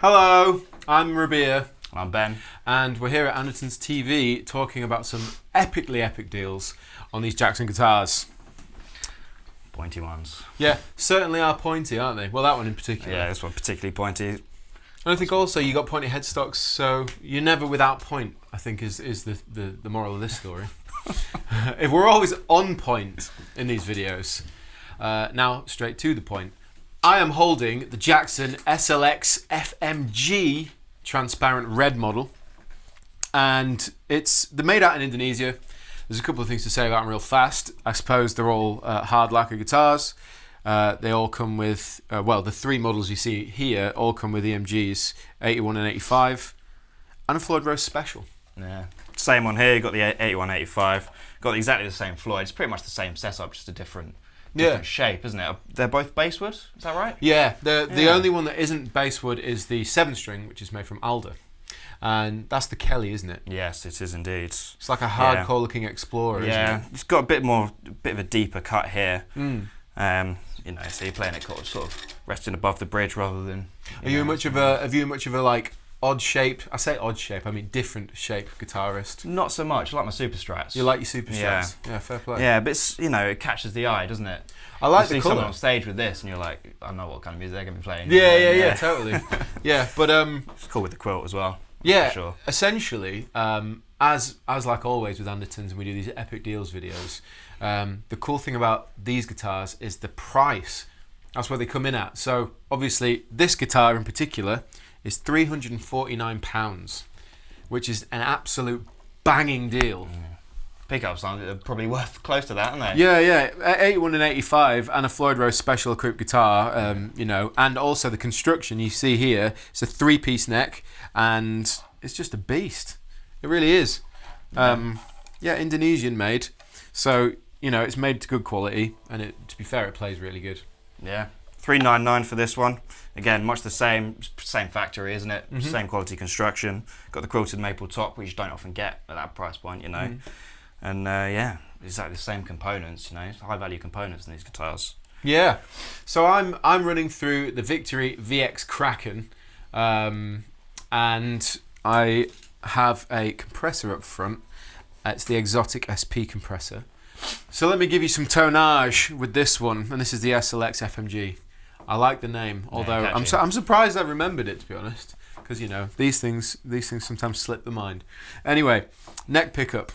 Hello, I'm Rabia. I'm Ben. And we're here at Andertons TV talking about some epically epic deals on these Jackson guitars. Pointy ones. Yeah, certainly are pointy, aren't they? Well, that one in particular. Yeah, this one particularly pointy. And I think also you got pointy headstocks, so you're never without point, I think is the moral of this story. If we're always on point in these videos. Now, straight to the point. I am holding the Jackson SLX FMG transparent red model, and they're made out in Indonesia. There's a couple of things to say about them real fast. I suppose they're all hard lacquer guitars. They all come with, the three models you see here all come with EMGs, 81 and 85, and a Floyd Rose Special. Yeah, same one here. You got the 81, 85. Got exactly the same Floyd. It's pretty much the same setup, just a different shape, isn't it? They're both basswood, is that right? Yeah, the only one that isn't basswood is the 7-string, which is made from alder. And that's the Kelly, isn't it? Yes, it is indeed. It's like a hardcore looking Explorer, isn't it? It's got a bit of a deeper cut here. So you're playing it sort of resting above the bridge rather than... Are you much of a like odd shape? I say odd shape, I mean different shape guitarist. Not so much. I like my Super Strats. You like your Super Strats? Yeah, fair play. Yeah, but it's, it catches the eye, doesn't it? I like you the see colour. someone on stage with this, and you're like, I know what kind of music they're going to be playing. Yeah, totally. Yeah, but it's cool with the quilt as well. Yeah, for sure. Essentially, as like always with Andertons, and we do these epic deals videos. The cool thing about these guitars is the price. That's where they come in at. So obviously, this guitar in particular is £349, which is an absolute banging deal. Pickups are probably worth close to that, aren't they? Yeah. 81 and 85, and a Floyd Rose Special croup guitar, and also the construction you see here. It's a 3-piece neck, and it's just a beast. It really is. Indonesian made. So, it's made to good quality, and to be fair, it plays really good. Yeah. $399 for this one. Again, much the same factory, isn't it? Mm-hmm. Same quality construction. Got the quilted maple top, which you don't often get at that price point, And exactly the same components, high value components in these guitars. Yeah. So I'm running through the Victory VX Kraken, and I have a compressor up front. It's the Exotic SP compressor. So let me give you some tonnage with this one, and this is the SLX FMG. I like the name, although I'm surprised I remembered it, to be honest, because these things sometimes slip the mind. Anyway, neck pickup.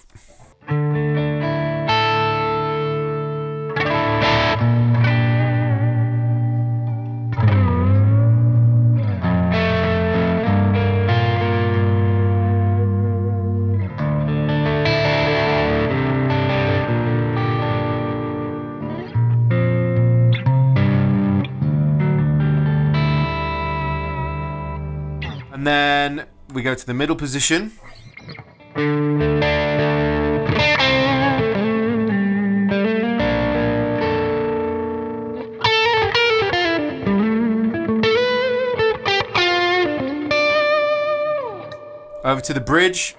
And then we go to the middle position. Over to the bridge.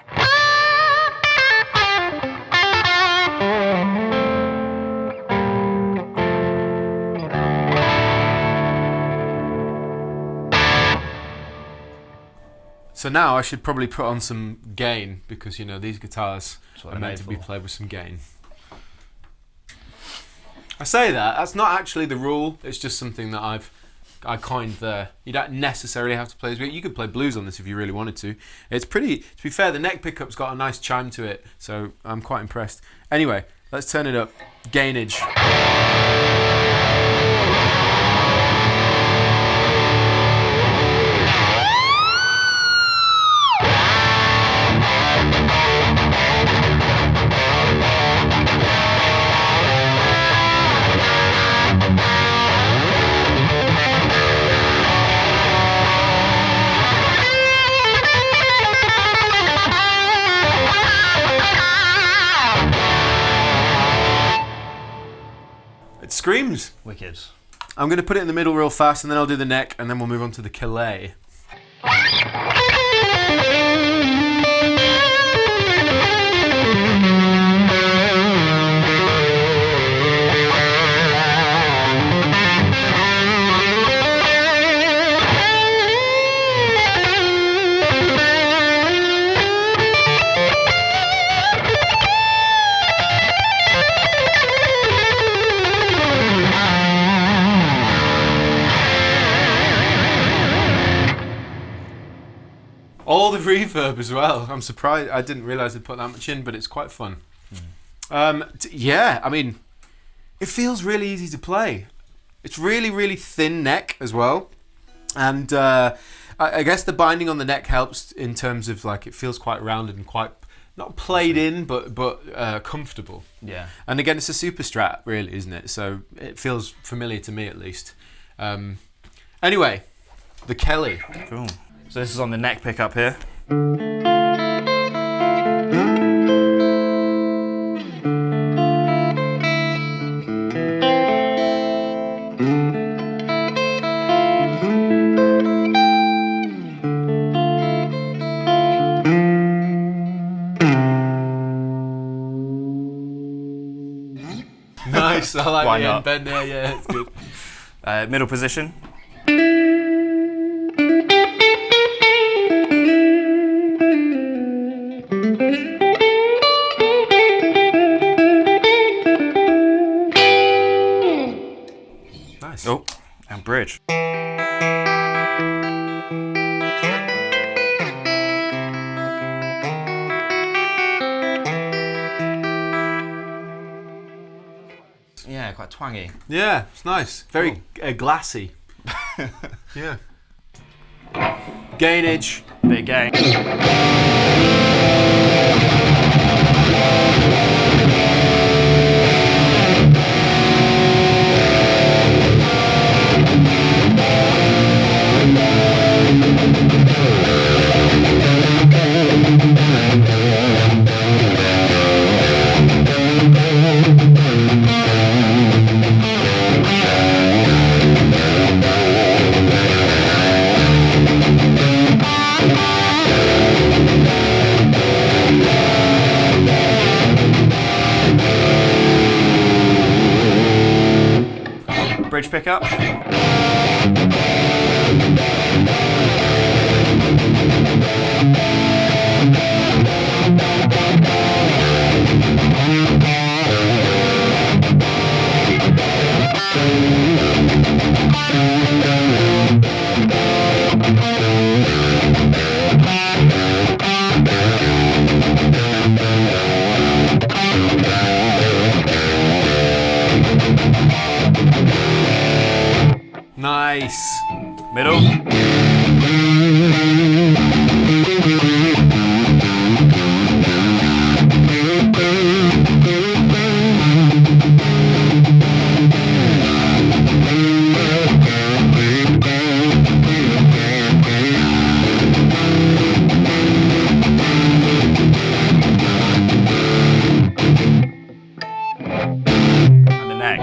So now I should probably put on some gain, because these guitars are meant to be played with some gain. I say that's not actually the rule. It's just something that I coined there. You don't necessarily have to play this. You could play blues on this if you really wanted to. It's pretty. To be fair, the neck pickup's got a nice chime to it, so I'm quite impressed. Anyway, let's turn it up. Gainage. Screams. Wicked. I'm going to put it in the middle real fast, and then I'll do the neck, and then we'll move on to the Calais. All the reverb as well. I'm surprised. I didn't realise they'd put that much in, but it's quite fun. Yeah, I mean, it feels really easy to play. It's really, really thin neck as well. And I guess the binding on the neck helps in terms of like it feels quite rounded and quite not played in, but comfortable. Yeah. And again, it's a super strat, really, isn't it? So it feels familiar to me at least. Anyway, the Kelly. Cool. So this is on the neck pickup here. Nice, I like Why the not? end bend there, yeah, it's good. Middle position. Nice. Oh, and bridge. Yeah, quite twangy. Yeah, it's nice. Very glassy. Yeah. Gainage. Big gain. Bridge pickup. Nice. Middle. And the neck.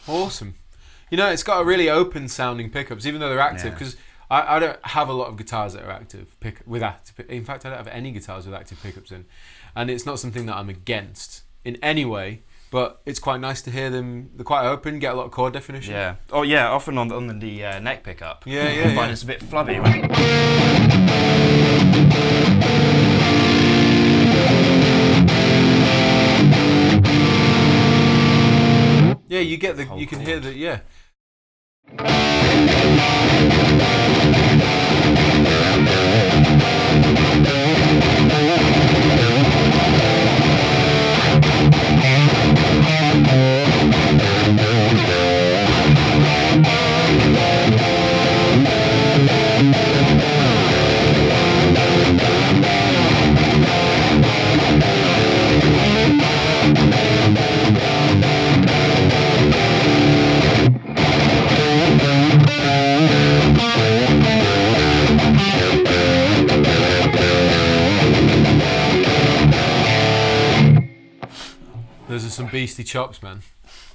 Awesome. You know, it's got a really open sounding pickups, even though they're active, Yeah. because I don't have a lot of guitars that are active, in fact, I don't have any guitars with active pickups in. And it's not something that I'm against in any way, but it's quite nice to hear them. They're quite open, get a lot of chord definition. Yeah. Oh yeah, often on the neck pickup. Yeah, I yeah, find yeah. it's a bit flubby. Yeah, you get the, Whole you can hear chord. the, yeah. Those are some beastly chops, man.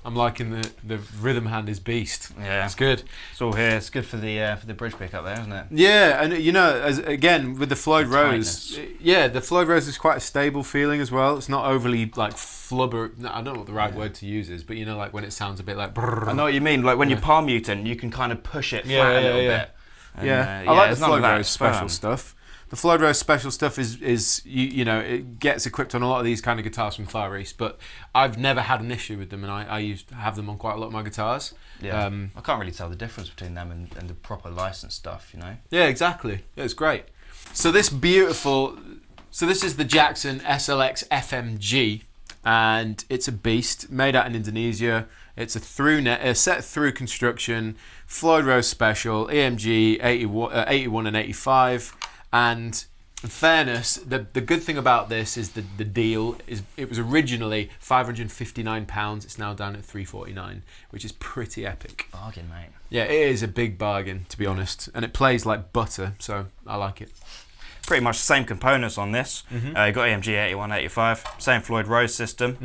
I'm liking the rhythm hand is beast. Yeah, it's good. It's all here. It's good for the bridge pickup there, isn't it? Yeah, and again with the Floyd Rose, the Floyd Rose is quite a stable feeling as well. It's not overly like flubber. I don't know what the right word to use is, but like when it sounds a bit like. Brrr. I know what you mean. Like when you're palm muting, you can kind of push it flat a little bit. And, I like the Floyd Rose special stuff. The Floyd Rose special stuff is it gets equipped on a lot of these kind of guitars from Far East, but I've never had an issue with them, and I used to have them on quite a lot of my guitars. Yeah, I can't really tell the difference between them and the proper licensed stuff, Yeah, exactly. Yeah, it's great. So this is the Jackson SLX FMG, and it's a beast made out in Indonesia. It's a set through construction, Floyd Rose special, EMG 81 and 85. And in fairness, the good thing about this is the deal is it was originally £559. It's now down at £349, which is pretty epic. Bargain, mate. Yeah, it is a big bargain, to be honest, and it plays like butter, so I like it. Pretty much the same components on this. You got EMG 81, 85, same Floyd Rose system.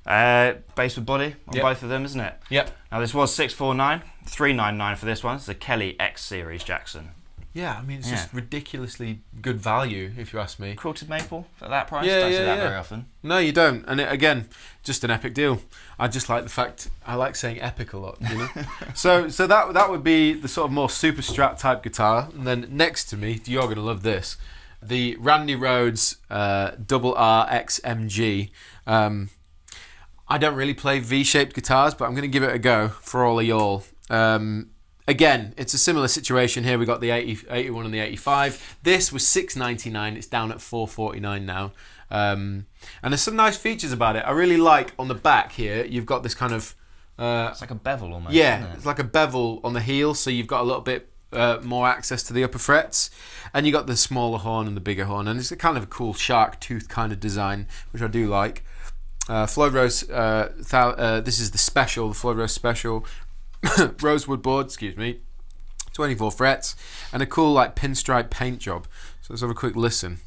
Bass with body on both of them, isn't it? Yep. Now this was $649, $399 for this one. It's a Kelly X Series Jackson. Yeah, I mean, it's just ridiculously good value, if you ask me. Quilted maple at that price? Don't see that very often. No, you don't. And again, just an epic deal. I just like the fact, I like saying epic a lot, So that would be the sort of more super strat type guitar. And then next to me, you're going to love this, the Randy Rhoads RX FMG. I don't really play V-shaped guitars, but I'm going to give it a go for all of y'all. Again, it's a similar situation here. We got the 81 and the 85. This was $699. It's down at $449 now. And there's some nice features about it. I really like on the back here. You've got this kind of it's like a bevel almost. Yeah, isn't it? It's like a bevel on the heel, so you've got a little bit more access to the upper frets, and you got the smaller horn and the bigger horn, and it's a kind of a cool shark tooth kind of design, which I do like. Floyd Rose. This is the special, the Floyd Rose special. Rosewood board, 24 frets, and a cool like pinstripe paint job. So let's have a quick listen.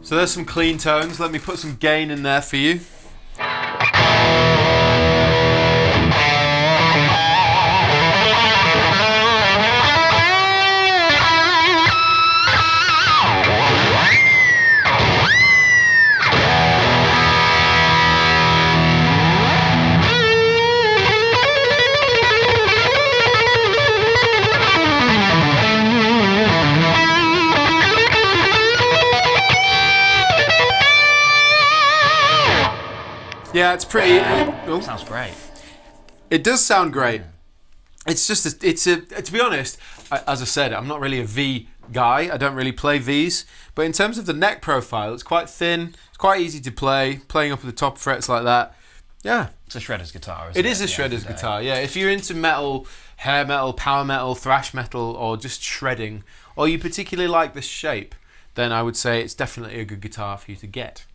So there's some clean tones. Let me put some gain in there for you. Yeah, it's pretty. It sounds great. It does sound great. It's just to be honest, as I said, I'm not really a V guy. I don't really play Vs. But in terms of the neck profile, it's quite thin. It's quite easy to play. Playing up at the top frets like that. Yeah. It's a shredder's guitar, isn't it? It is a shredder's guitar, yeah. If you're into metal, hair metal, power metal, thrash metal, or just shredding, or you particularly like this shape, then I would say it's definitely a good guitar for you to get.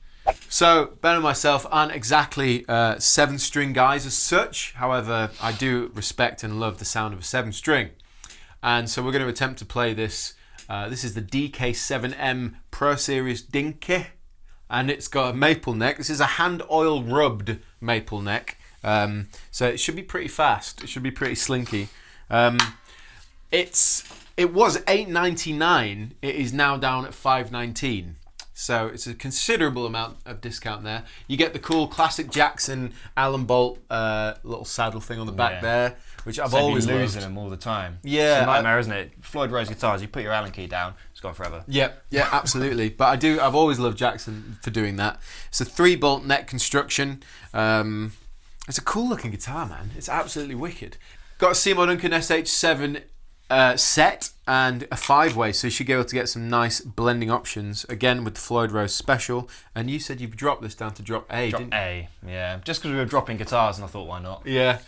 So, Ben and myself aren't exactly 7-string guys as such. However, I do respect and love the sound of a 7-string. And so we're going to attempt to play this. This is the DK7M Pro Series Dinky. And it's got a maple neck. This is a hand oil rubbed maple neck. So it should be pretty fast. It should be pretty slinky. It was $8.99. It is now down at $5.19. So it's a considerable amount of discount there. You get the cool classic Jackson Allen Bolt little saddle thing on the back there, which I've always loved. Losing them all the time. Yeah, it's a nightmare, isn't it? Floyd Rose guitars, you put your Allen key down, it's gone forever. Yeah, absolutely. But I've always loved Jackson for doing that. It's a 3-bolt neck construction. It's a cool looking guitar, man. It's absolutely wicked. Got a Seymour Duncan SH7 set and a 5-way, so you should be able to get some nice blending options, again with the Floyd Rose Special. And you said you've dropped this down to drop A, didn't you? A, yeah. Just because we were dropping guitars and I thought, why not? Yeah.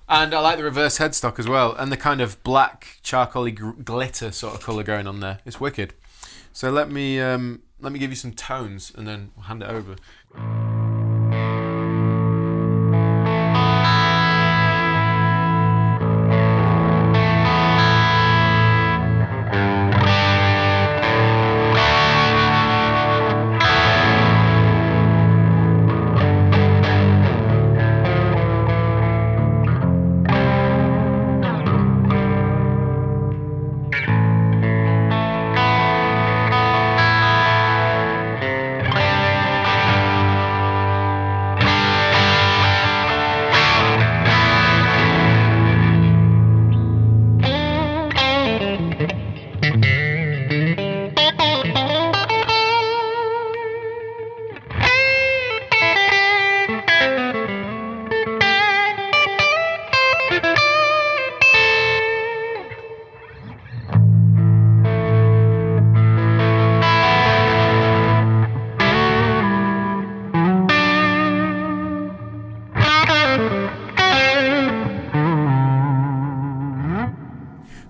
And I like the reverse headstock as well, and the kind of black charcoaly glitter sort of colour going on there. It's wicked. So let me give you some tones and then we'll hand it over.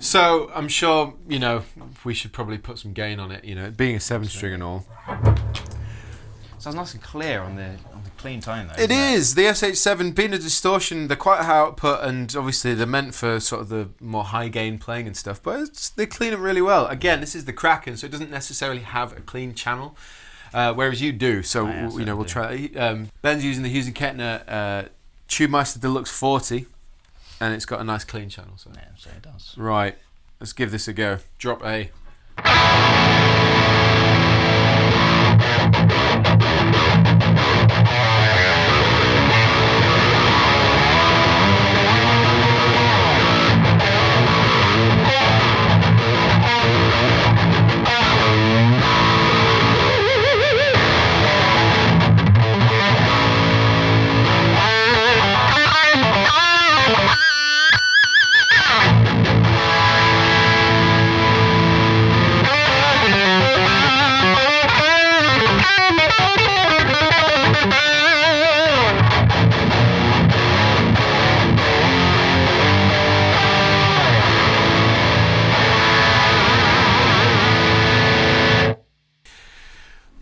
So I'm sure, you know, we should probably put some gain on it, you know, being a 7-string and all. Sounds nice and clear on the clean tone though. It is. The SH7 being a distortion, they're quite high output and obviously they're meant for sort of the more high gain playing and stuff, but they clean it really well. Again, this is the Kraken, so it doesn't necessarily have a clean channel, whereas you do. So, you know, we'll try. Ben's using the Hughes & Kettner Tubemeister Deluxe 40, and it's got a nice clean channel. So. Yeah, so it does. Right, let's give this a go. Drop A.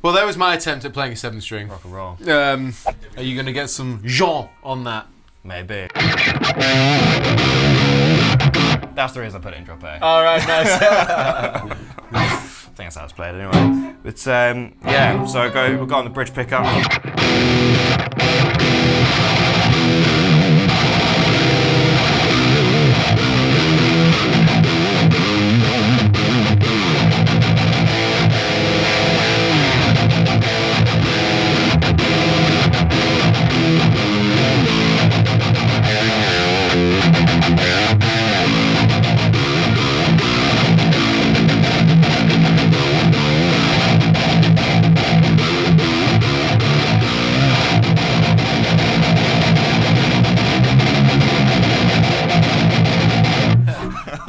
Well, that was my attempt at playing a 7-string. Rock and roll. Are you going to get some Djent on that? Maybe. That's the reason I put it in drop A. All right, nice. I think that's how it's played anyway. But yeah, so we'll go on the bridge pickup.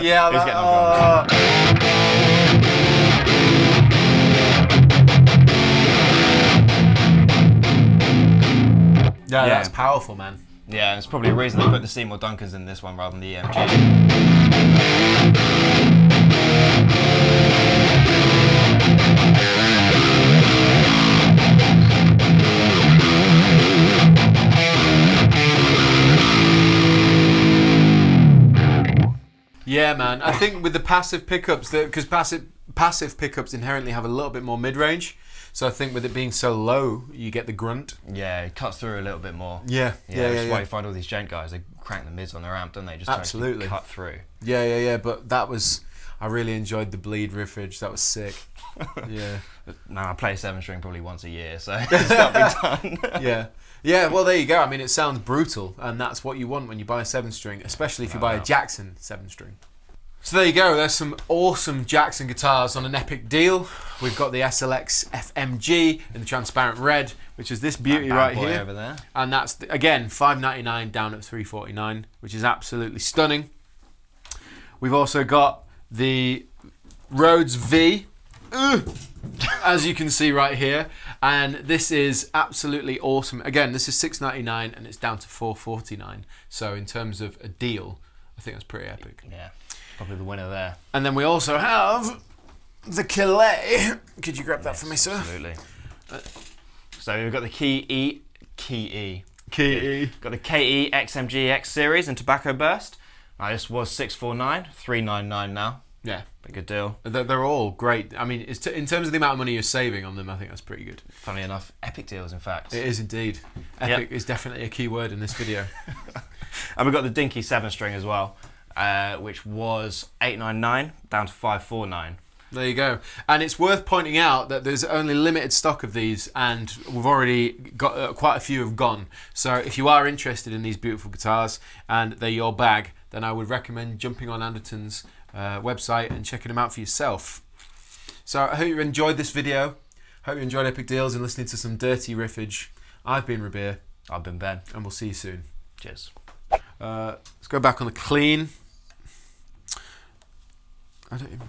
Yeah, Who's getting on drums? Yeah, that's powerful, man. Yeah, it's probably a reason they put the Seymour Duncans in this one rather than the EMG. Yeah, man. I think with the passive pickups, because passive pickups inherently have a little bit more mid-range, so I think with it being so low, you get the grunt. Yeah, it cuts through a little bit more. Yeah, That's why you find all these Djent guys, they crank the mids on their amp, don't they? Just absolutely cut through. Yeah. But that was, I really enjoyed the bleed riffage. That was sick. Yeah. No, I play 7-string probably once a year, so it's got to be done. Yeah, well, there you go. I mean, it sounds brutal, and that's what you want when you buy a 7-string, especially if you buy a Jackson 7-string. So there you go, there's some awesome Jackson guitars on an epic deal. We've got the SLX FMG in the transparent red, which is this beauty right here. Over there. And that's, again, $599 down at $349, which is absolutely stunning. We've also got the Rhoads V, as you can see right here. And this is absolutely awesome. Again, this is $699 and it's down to $449. So in terms of a deal, I think that's pretty epic. Yeah, probably the winner there. And then we also have the Calais. Could you grab that for me, sir? Absolutely. So we've got the KE. Got the KE XMG X series in tobacco burst. Now this was $649, $399 now. Yeah, a good deal. They're all great. I mean, in terms of the amount of money you're saving on them, I think that's pretty good. Funnily enough, epic deals, in fact. It is indeed. Epic is definitely a key word in this video. And we've got the Dinky 7-string as well, which was $899 down to $549. There you go. And it's worth pointing out that there's only limited stock of these, and we've already got quite a few have gone. So if you are interested in these beautiful guitars and they're your bag, then I would recommend jumping on Andertons' website and checking them out for yourself. So I hope you enjoyed this video. Hope you enjoyed Epic Deals and listening to some dirty riffage. I've been Rabir. I've been Ben. And we'll see you soon. Cheers. Let's go back on the clean. I don't even...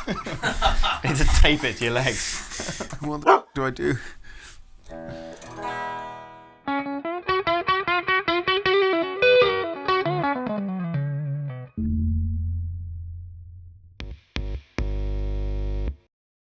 You need to tape it to your legs. What the f*** do I do?